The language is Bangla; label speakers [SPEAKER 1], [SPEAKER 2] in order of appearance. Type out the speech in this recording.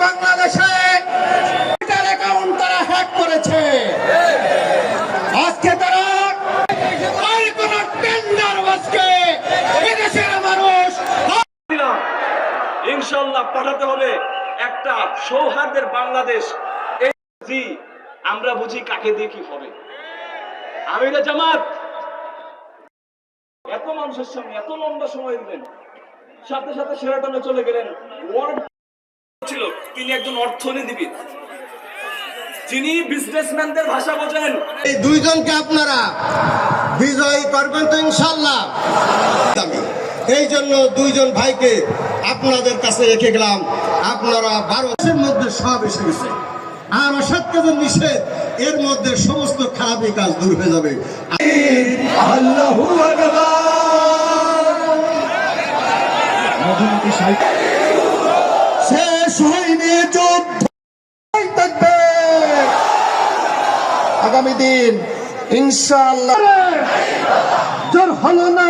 [SPEAKER 1] বাংলাদেশে অ্যাকাউন্ট তারা হ্যাক করেছে। আজকে তারা আর কোন টেন্ডার বাজকে এদেশের মানুষ
[SPEAKER 2] ইনশাআল্লাহ পাঠাতে হবে একটা সৌহার্দের বাংলাদেশ। জি আমরা বুঝি কাকে দিয়ে কি হবে। আমিরে জামাত এত মানুষের সামনে এত লম্বা সময় দিলেন, সাথে সাথে শেরাটনে চলে গেলেন। ওয়ার্ড ছিল তিনি একজন অর্থনীতিবিদ, যিনি বিজনেসম্যানদের ভাষা বোঝেন।
[SPEAKER 1] এই দুইজনকে আপনারা বিজয়ী করবেন তো ইনশাআল্লাহ। এই জন্য দুইজন ভাইকে আপনাদের কাছে রেখে গেলাম। আপনারা 12 মধ্যে সব এসে গেছে, আর অসৎ কাজের নিষেধ, এর মধ্যে সমস্ত খারাপি কাজ দূর হয়ে যাবে। আল্লাহু আকবার। শেষ হয়নি যুদ্ধ, আগামী দিন ইনশাআল্লাহ জোর হলো না।